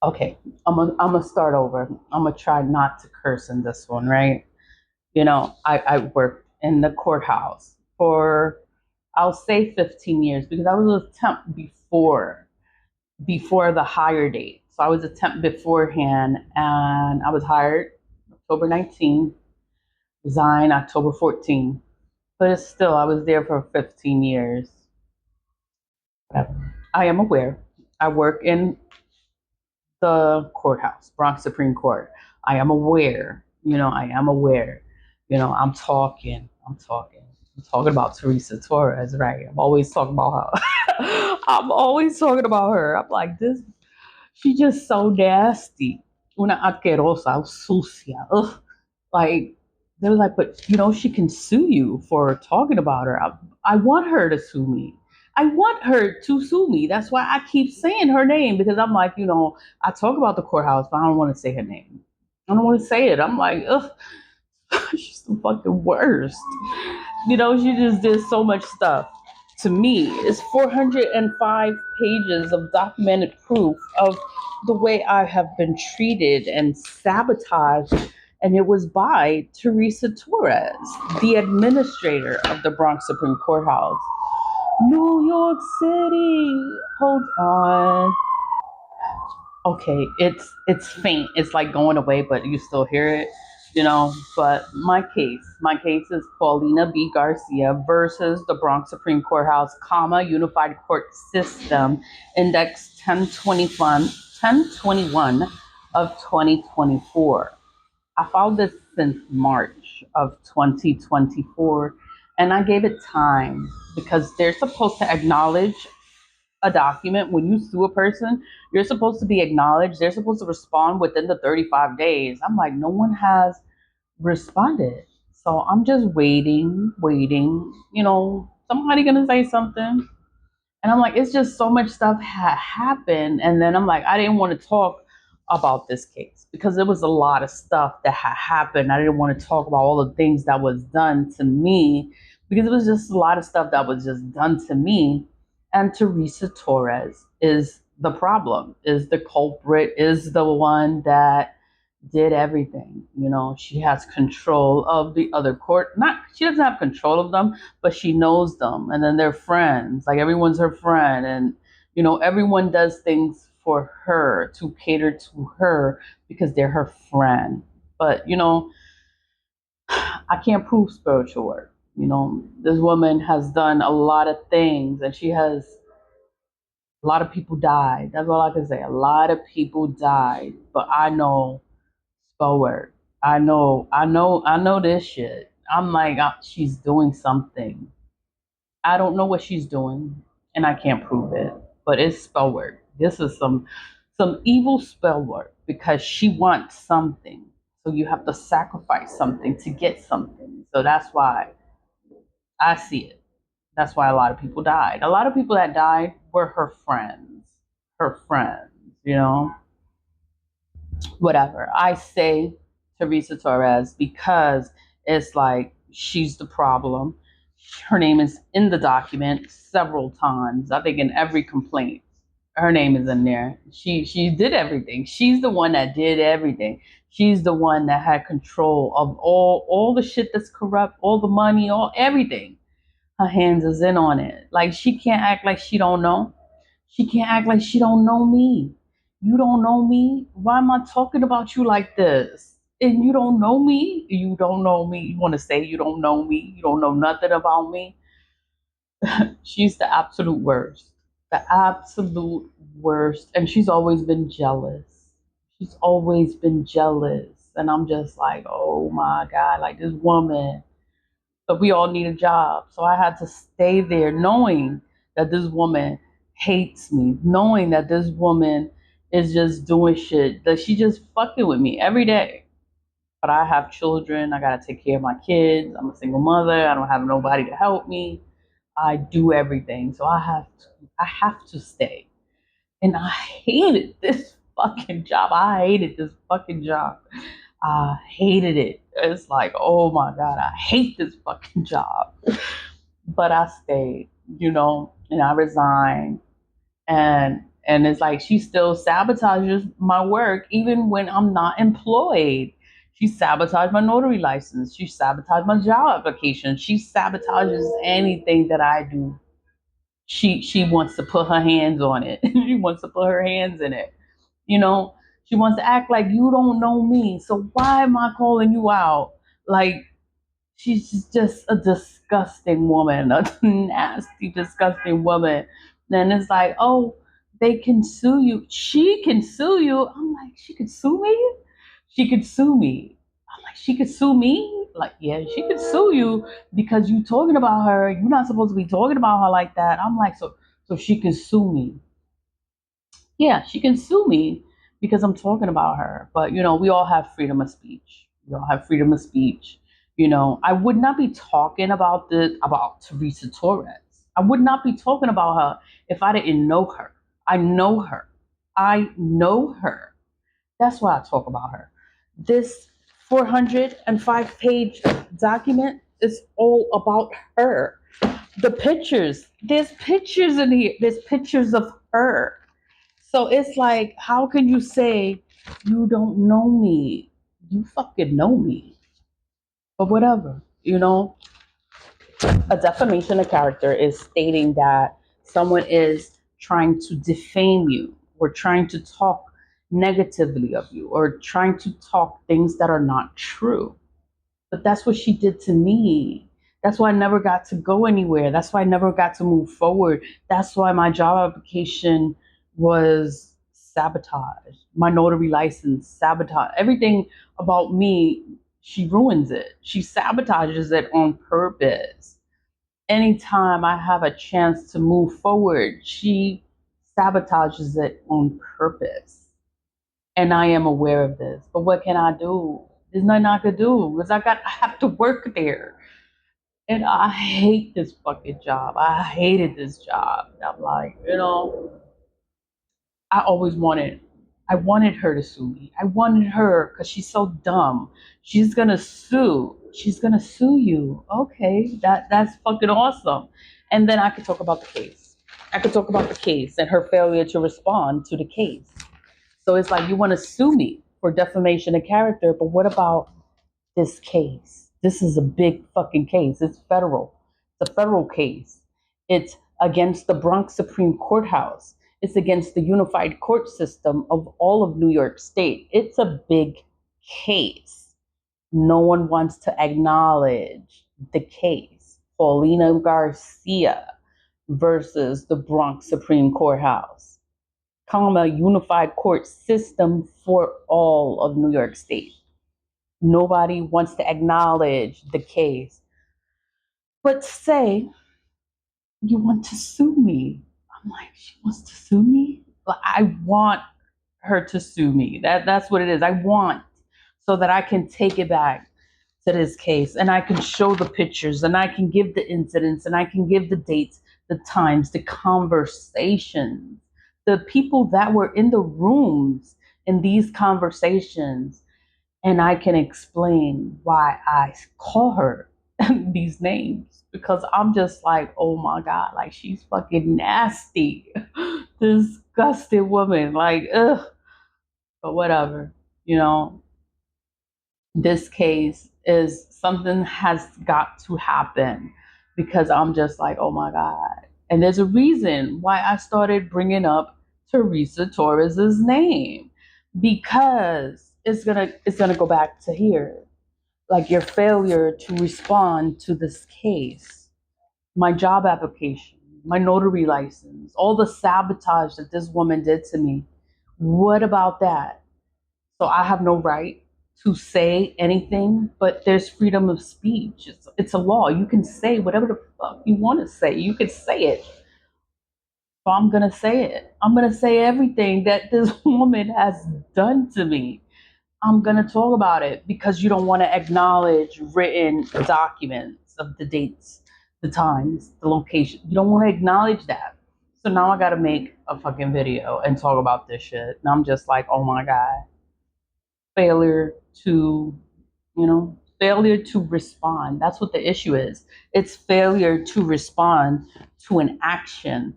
Okay, I'm gonna start over. I'm gonna try not to curse in this one, right? I worked in the courthouse for, I'll say 15 years because I was a temp before the hire date. So I was a temp beforehand, and I was hired October 19th, resigned October 14th. But it's still, I was there for 15 years. I am aware. I work in the courthouse, Bronx Supreme Court. I am aware, I am aware. I'm talking about Theresa Torres, right? I'm always talking about her. I'm always talking about her. I'm like, this, she just so nasty. Una asquerosa, sucia. Ugh. Like, they're like, but she can sue you for talking about her. I want her to sue me. I want her to sue me. That's why I keep saying her name because I'm like, I talk about the courthouse, but I don't want to say her name. I don't want to say it. I'm like, ugh, she's the fucking worst. She just did so much stuff to me. It's 405 pages of documented proof of the way I have been treated and sabotaged. And it was by Theresa Torres, the administrator of the Bronx Supreme Courthouse. New York City. Hold on. Okay, it's faint. It's like going away, but you still hear it. But my case is Paulina B Garcia versus the Bronx Supreme Courthouse, Unified Court System, Index 1021 of 2024. I filed this since March of 2024, and I gave it time because they're supposed to acknowledge a document. When you sue a person, you're supposed to be acknowledged. They're supposed to respond within the 35 days. I'm like, no one has responded. So I'm just waiting. Somebody gonna say something. And I'm like, it's just so much stuff had happened. And then I'm like, I didn't want to talk about this case because there was a lot of stuff that had happened. I didn't want to talk about all the things that was done to me because it was just a lot of stuff that was just done to me. And Theresa Torres is the problem, is the culprit, is the one that did everything. She has control of the other court. Not, she doesn't have control of them, but she knows them, and then they're friends. Like, everyone's her friend, and everyone does things for her to cater to her because they're her friend. But I can't prove spiritual work. This woman has done a lot of things, and she has, a lot of people died. That's all I can say. A lot of people died, but I know spell word. I know this shit. I'm like, she's doing something. I don't know what she's doing, and I can't prove it, but it's spell work. This is some evil spell work because she wants something. So you have to sacrifice something to get something. So that's why I see it. That's why a lot of people died. A lot of people that died were her friends. Her friends, whatever. I say Theresa Torres because it's like she's the problem. Her name is in the document several times. I think in every complaint, her name is in there. She did everything. She's the one that did everything. She's the one that had control of all the shit that's corrupt, all the money, all everything. Her hands is in on it. Like, she can't act like she don't know. She can't act like she don't know me. You don't know me. Why am I talking about you like this? And you don't know me. You don't know me. You want to say you don't know me. You don't know nothing about me. She's the absolute worst. The absolute worst. And she's always been jealous. She's always been jealous. And I'm just like, oh my God, like, this woman. But we all need a job. So I had to stay there knowing that this woman hates me, knowing that this woman is just doing shit, that she just fucking with me every day. But I have children. I got to take care of my kids. I'm a single mother. I don't have nobody to help me. I do everything. So I have to stay. And I hated this fucking job. I hated this fucking job. I hated it. It's like, oh my God, I hate this fucking job. But I stayed, and I resigned. And And it's like she still sabotages my work even when I'm not employed. She sabotaged my notary license. She sabotaged my job application. She sabotages anything that I do. She wants to put her hands on it. She wants to put her hands in it. You know, she wants to act like you don't know me. So why am I calling you out? Like she's just a disgusting woman, a nasty, disgusting woman. Then it's like, oh, they can sue you. She can sue you. I'm like, she could sue me? She could sue me. I'm like, she could sue me? Like, yeah, she could sue you because you talking about her. You're not supposed to be talking about her like that. I'm like, so she can sue me. Yeah, she can sue me because I'm talking about her. But we all have freedom of speech. We all have freedom of speech. I would not be talking about Theresa Torres. I would not be talking about her if I didn't know her. I know her. I know her. That's why I talk about her. This 405-page document is all about her. The pictures. There's pictures in here. There's pictures of her. So it's like, how can you say you don't know me? You fucking know me. But whatever, a defamation of character is stating that someone is trying to defame you or trying to talk negatively of you or trying to talk things that are not true. But that's what she did to me. That's why I never got to go anywhere. That's why I never got to move forward. That's why my job application was sabotaged. My notary license, sabotage. Everything about me, she ruins it. She sabotages it on purpose. Anytime I have a chance to move forward, she sabotages it on purpose. And I am aware of this. But what can I do? There's nothing I could do because I have to work there. And I hate this fucking job. I hated this job. I'm like, I wanted her to sue me. I wanted her because she's so dumb. She's gonna sue. She's gonna sue you. Okay, that's fucking awesome. And then I could talk about the case. I could talk about the case and her failure to respond to the case. So it's like you want to sue me for defamation of character, but what about this case? This is a big fucking case. It's federal. It's a federal case. It's against the Bronx Supreme Courthouse. It's against the unified court system of all of New York State. It's a big case. No one wants to acknowledge the case. Paulina Garcia versus the Bronx Supreme Courthouse, unified court system for all of New York State. Nobody wants to acknowledge the case. But say you want to sue me. I'm like, she wants to sue me? I want her to sue me. That's what it is. I want so that I can take it back to this case and I can show the pictures and I can give the incidents and I can give the dates, the times, the conversations, the people that were in the rooms in these conversations. And I can explain why I call her these names because I'm just like, oh my God, like she's fucking nasty, disgusting woman, like, ugh. But whatever, this case is something has got to happen because I'm just like, oh my God. And there's a reason why I started bringing up Theresa Torres's name because it's gonna go back to here, like your failure to respond to this case, my job application, my notary license, all the sabotage that this woman did to me. What about that? So I have no right to say anything, but there's freedom of speech. It's a law. You can say whatever the fuck you want to say. You can say it. So I'm going to say it. I'm going to say everything that this woman has done to me. I'm going to talk about it because you don't want to acknowledge written documents of the dates, the times, the location. You don't want to acknowledge that. So now I got to make a fucking video and talk about this shit. And I'm just like, oh my God. Failure to, failure to respond. That's what the issue is. It's failure to respond to an action